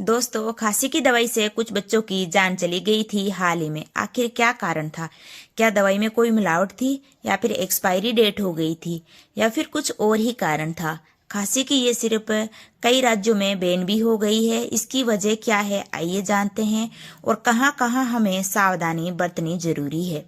दोस्तों, खांसी की दवाई से कुछ बच्चों की जान चली गई थी हाल ही में। आखिर क्या कारण था? क्या दवाई में कोई मिलावट थी, या फिर एक्सपायरी डेट हो गई थी, या फिर कुछ और ही कारण था? खांसी की ये सिरप कई राज्यों में बैन भी हो गई है। इसकी वजह क्या है, आइए जानते हैं, और कहां कहां हमें सावधानी बरतनी जरूरी है।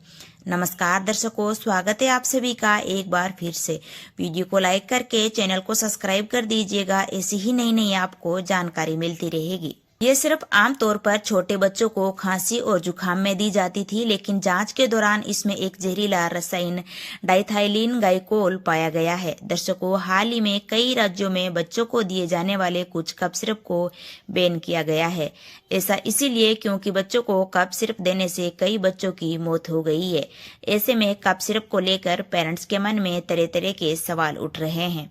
नमस्कार दर्शकों, स्वागत है आप सभी का एक बार फिर से। वीडियो को लाइक करके चैनल को सब्सक्राइब कर दीजिएगा। ऐसी ही नई नई आपको जानकारी मिलती रहेगी। ये सिर्फ आमतौर पर छोटे बच्चों को खांसी और जुकाम में दी जाती थी, लेकिन जांच के दौरान इसमें एक जहरीला रसायन डाइथाइलिन ग्लाइकोल पाया गया है। दर्शकों, हाल ही में कई राज्यों में बच्चों को दिए जाने वाले कुछ कफ सिरप को बैन किया गया है। ऐसा इसीलिए क्योंकि बच्चों को कफ सिरप देने से कई बच्चों की मौत हो गई है। ऐसे में कफ सिरप को लेकर पेरेंट्स के मन में तरह तरह के सवाल उठ रहे हैं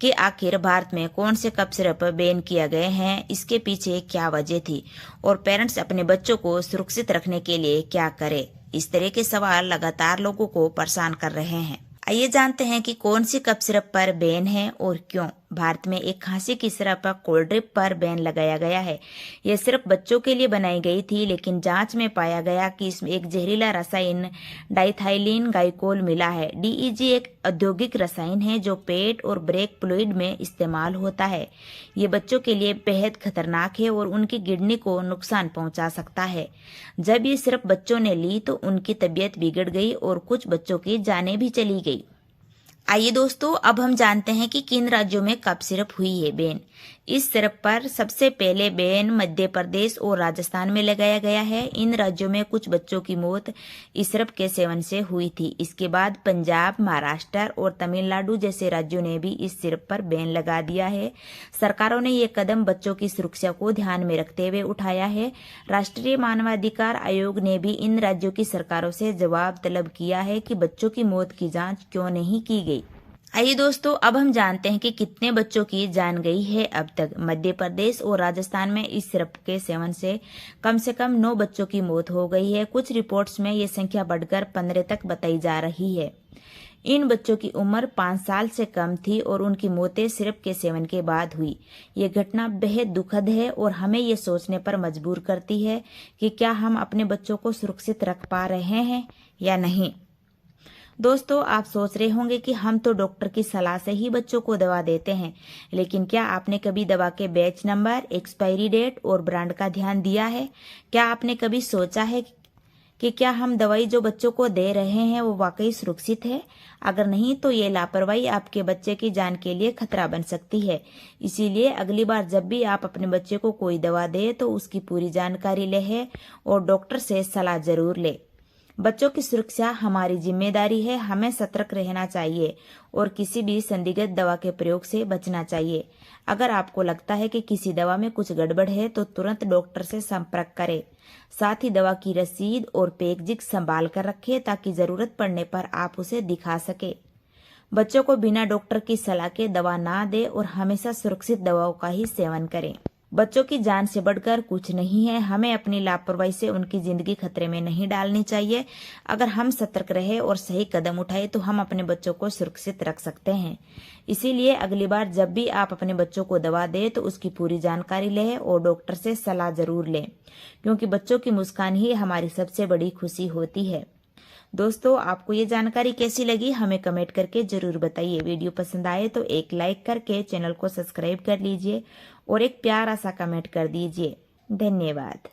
कि आखिर भारत में कौन से कफ सिरप बैन किया गए हैं, इसके पीछे क्या वजह थी, और पेरेंट्स अपने बच्चों को सुरक्षित रखने के लिए क्या करें। इस तरह के सवाल लगातार लोगों को परेशान कर रहे हैं। आइए जानते हैं कि कौन सी कफ सिरप पर बैन है और क्यों। भारत में एक खांसी की सिरप कोल्ड ड्रिप पर बैन लगाया गया है। यह सिर्फ बच्चों के लिए बनाई गई थी, लेकिन जांच में पाया गया कि इसमें एक जहरीला रसायन डाइथाइलिन ग्लाइकोल मिला है। डीईजी एक औद्योगिक रसायन है जो पेट और ब्रेक फ्लूइड में इस्तेमाल होता है। ये बच्चों के लिए बेहद खतरनाक है और उनकी किडनी को नुकसान पहुंचा सकता है। जब ये सिर्फ बच्चों ने ली तो उनकी तबीयत बिगड़ गई और कुछ बच्चों की जानें भी चली गई। आइए दोस्तों, अब हम जानते हैं कि किन राज्यों में कफ सिरप हुई है बैन। इस सिरप पर सबसे पहले बैन मध्य प्रदेश और राजस्थान में लगाया गया है। इन राज्यों में कुछ बच्चों की मौत इस सिरप के सेवन से हुई थी। इसके बाद पंजाब, महाराष्ट्र और तमिलनाडु जैसे राज्यों ने भी इस सिरप पर बैन लगा दिया है। सरकारों ने ये कदम बच्चों की सुरक्षा को ध्यान में रखते हुए उठाया है। राष्ट्रीय मानवाधिकार आयोग ने भी इन राज्यों की सरकारों से जवाब तलब किया है कि बच्चों की मौत की जांच क्यों नहीं की गई। आइए दोस्तों, अब हम जानते हैं कि कितने बच्चों की जान गई है अब तक। मध्य प्रदेश और राजस्थान में इस सिरप के सेवन से कम 9 बच्चों की मौत हो गई है। कुछ रिपोर्ट्स में ये संख्या बढ़कर 15 तक बताई जा रही है। इन बच्चों की उम्र 5 साल से कम थी और उनकी मौतें सिरप के सेवन के बाद हुई। ये घटना बेहद दुखद है और हमें ये सोचने पर मजबूर करती है कि क्या हम अपने बच्चों को सुरक्षित रख पा रहे हैं या नहीं। दोस्तों, आप सोच रहे होंगे कि हम तो डॉक्टर की सलाह से ही बच्चों को दवा देते हैं, लेकिन क्या आपने कभी दवा के बैच नंबर, एक्सपायरी डेट और ब्रांड का ध्यान दिया है? क्या आपने कभी सोचा है कि क्या हम दवाई जो बच्चों को दे रहे हैं वो वाकई सुरक्षित है? अगर नहीं तो ये लापरवाही आपके बच्चे की जान के लिए खतरा बन सकती है। इसीलिए अगली बार जब भी आप अपने बच्चे को कोई दवा दे तो उसकी पूरी जानकारी ले और डॉक्टर से सलाह जरूर ले। बच्चों की सुरक्षा हमारी जिम्मेदारी है। हमें सतर्क रहना चाहिए और किसी भी संदिग्ध दवा के प्रयोग से बचना चाहिए। अगर आपको लगता है कि किसी दवा में कुछ गड़बड़ है तो तुरंत डॉक्टर से संपर्क करें। साथ ही दवा की रसीद और पैकेजिंग संभाल कर रखें ताकि जरूरत पड़ने पर आप उसे दिखा सके। बच्चों को बिना डॉक्टर की सलाह के दवा ना दें और हमेशा सुरक्षित दवाओं का ही सेवन करें। बच्चों की जान से बढ़कर कुछ नहीं है। हमें अपनी लापरवाही से उनकी जिंदगी खतरे में नहीं डालनी चाहिए। अगर हम सतर्क रहे और सही कदम उठाए तो हम अपने बच्चों को सुरक्षित रख सकते हैं। इसीलिए अगली बार जब भी आप अपने बच्चों को दवा दें तो उसकी पूरी जानकारी लें और डॉक्टर से सलाह जरूर लें, क्योंकि बच्चों की मुस्कान ही हमारी सबसे बड़ी खुशी होती है। दोस्तों, आपको ये जानकारी कैसी लगी हमें कमेंट करके जरूर बताइए। वीडियो पसंद आए तो एक लाइक करके चैनल को सब्सक्राइब कर लीजिए और एक प्यारा सा कमेंट कर दीजिए। धन्यवाद।